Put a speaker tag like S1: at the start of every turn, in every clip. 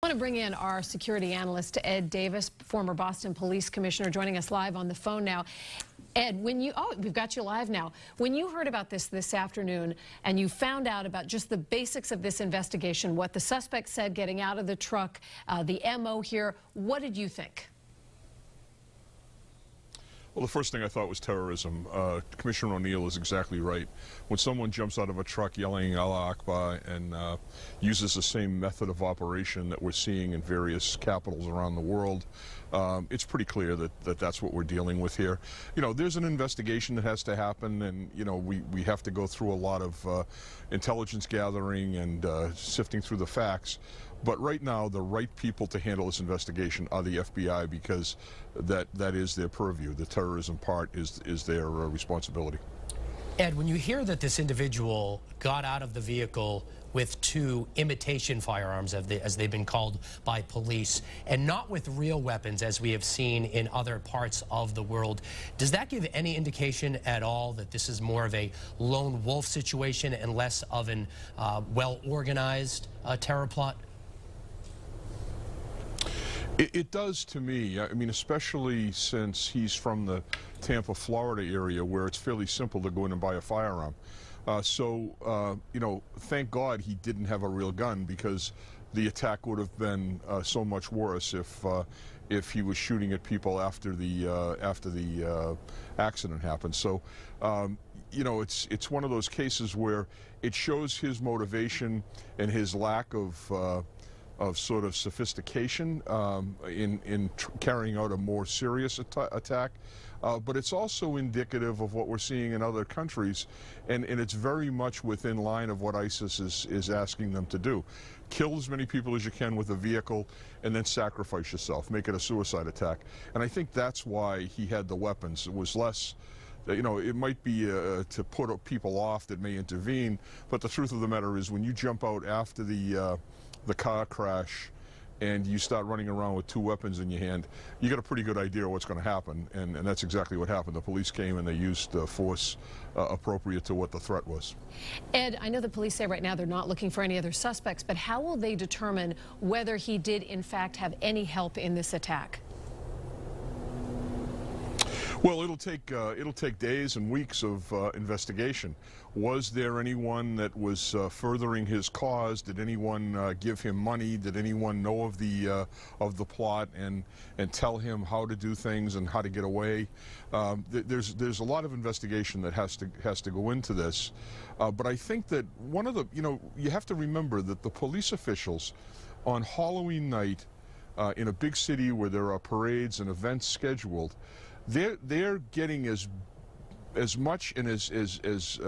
S1: I want to bring in our security analyst, Ed Davis, former Boston Police Commissioner, joining us live on the phone now. Ed, we've got you live now. When you heard about this afternoon and you found out about just the basics of this investigation, what the suspect said getting out of the truck, the MO here, what did you think?
S2: Well, the first thing I thought was terrorism. Commissioner O'Neill is exactly right. When someone jumps out of a truck yelling Allah Akbar and uses the same method of operation that we're seeing in various capitals around the world, it's pretty clear that that's what we're dealing with here. You know, there's an investigation that has to happen, and, you know, we have to go through a lot of intelligence gathering and sifting through the facts. But right now, the right people to handle this investigation are the FBI, because that is their purview. The terrorism part is their responsibility.
S3: Ed, when you hear that this individual got out of the vehicle with two imitation firearms, as they've been called by police, and not with real weapons, as we have seen in other parts of the world, does that give any indication at all that this is more of a lone wolf situation and less of an well-organized terror plot?
S2: It does to me. I mean, especially since he's from the Tampa, Florida area, where it's fairly simple to go in and buy a firearm. You know, thank God he didn't have a real gun, because the attack would have been so much worse if he was shooting at people after the accident happened. So, you know, it's one of those cases where it shows his motivation and his lack of sort of sophistication in carrying out a more serious attack. But it's also indicative of what we're seeing in other countries, and it's very much within line of what ISIS is asking them to do. Kill as many people as you can with a vehicle, and then sacrifice yourself, make it a suicide attack. And I think that's why he had the weapons. It was less, you know, it might be to put people off that may intervene, but the truth of the matter is, when you jump out after the car crash and you start running around with two weapons in your hand, you got a pretty good idea of what's going to happen, and that's exactly what happened. The police came and they used force appropriate to what the threat was.
S1: Ed, I know the police say right now they're not looking for any other suspects, but how will they determine whether he did in fact have any help in this attack?
S2: Well, it'll take days and weeks of investigation. Was there anyone that was furthering his cause? Did anyone give him money? Did anyone know of the plot and tell him how to do things and how to get away? There's a lot of investigation that has to go into this. But I think that one of the, you know, you have to remember that the police officials on Halloween night in a big city where there are parades and events scheduled, they're getting as much and as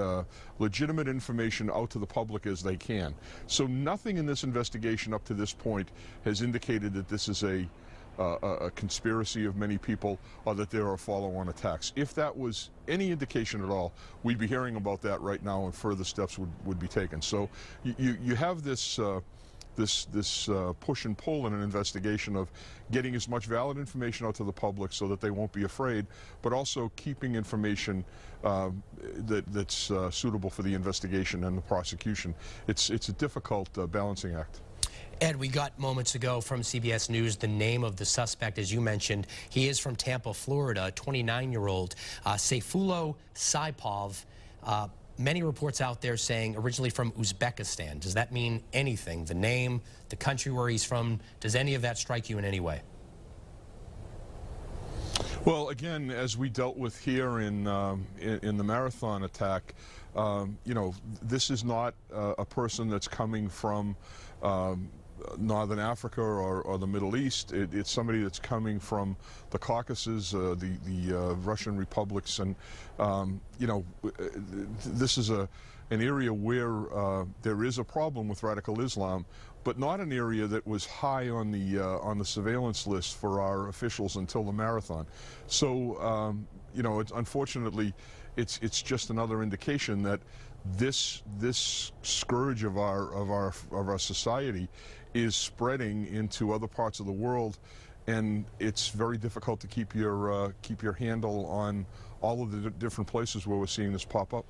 S2: legitimate information out to the public as they can. So nothing in this investigation up to this point has indicated that this is a conspiracy of many people, or that there are follow-on attacks. If that was any indication at all, we'd be hearing about that right now, and further steps would be taken. So you have this push and pull in an investigation of getting as much valid information out to the public so that they won't be afraid, but also keeping information that's suitable for the investigation and the prosecution. It's a difficult balancing act.
S3: Ed, we got moments ago from CBS News the name of the suspect, as you mentioned. He is from Tampa, Florida, a 29-year-old, Sayfullo Saipov. Many reports out there saying originally from Uzbekistan. Does that mean anything? The name, the country where he's from, does any of that strike you in any way?
S2: Well, again, as we dealt with here in the Marathon attack, you know, this is not a person that's coming from Northern Africa or the Middle East. It's somebody that's coming from the Caucasus, the Russian republics, and you know, this is an area where there is a problem with radical Islam, but not an area that was high on the surveillance list for our officials until the Marathon. So you know, unfortunately, it's just another indication that this scourge of our society is spreading into other parts of the world, and it's very difficult to keep your handle on all of the different places where we're seeing this pop up.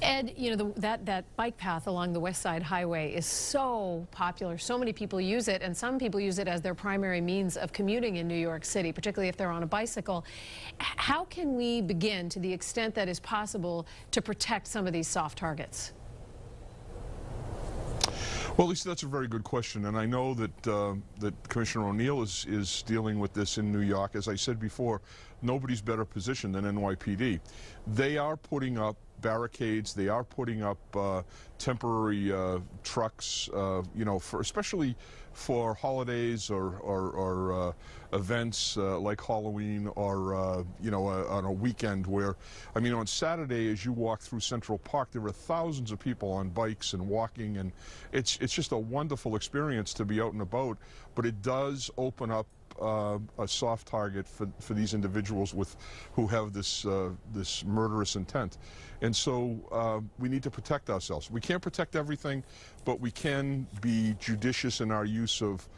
S1: Ed, you know, that bike path along the West Side Highway is so popular. So many people use it, and some people use it as their primary means of commuting in New York City, particularly if they're on a bicycle. How can we begin, to the extent that is possible, to protect some of these soft targets?
S2: Well, Lisa, that's a very good question, and I know that that Commissioner O'Neill is dealing with this in New York. As I said before, nobody's better positioned than NYPD. They are putting up barricades. They are putting up temporary trucks, you know, especially for holidays or events like Halloween or, you know, on a weekend where, I mean, on Saturday, as you walk through Central Park, there are thousands of people on bikes and walking, and it's just a wonderful experience to be out and about, but it does open up a soft target for these individuals who have this this murderous intent, and so we need to protect ourselves. We can't protect everything, but we can be judicious in our use of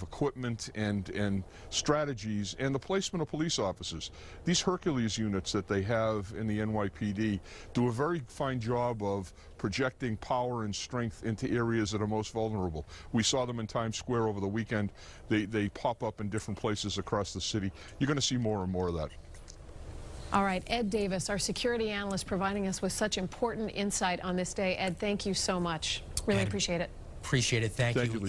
S2: equipment and strategies, and the placement of police officers. These Hercules units that they have in the NYPD do a very fine job of projecting power and strength into areas that are most vulnerable. We saw them in Times Square over the weekend. They pop up in different places across the city. You're going to see more and more of that.
S1: All right, Ed Davis, our security analyst, providing us with such important insight on this day. Ed, thank you so much. Really appreciate it.
S3: Appreciate it. Thank you.
S2: Lisa.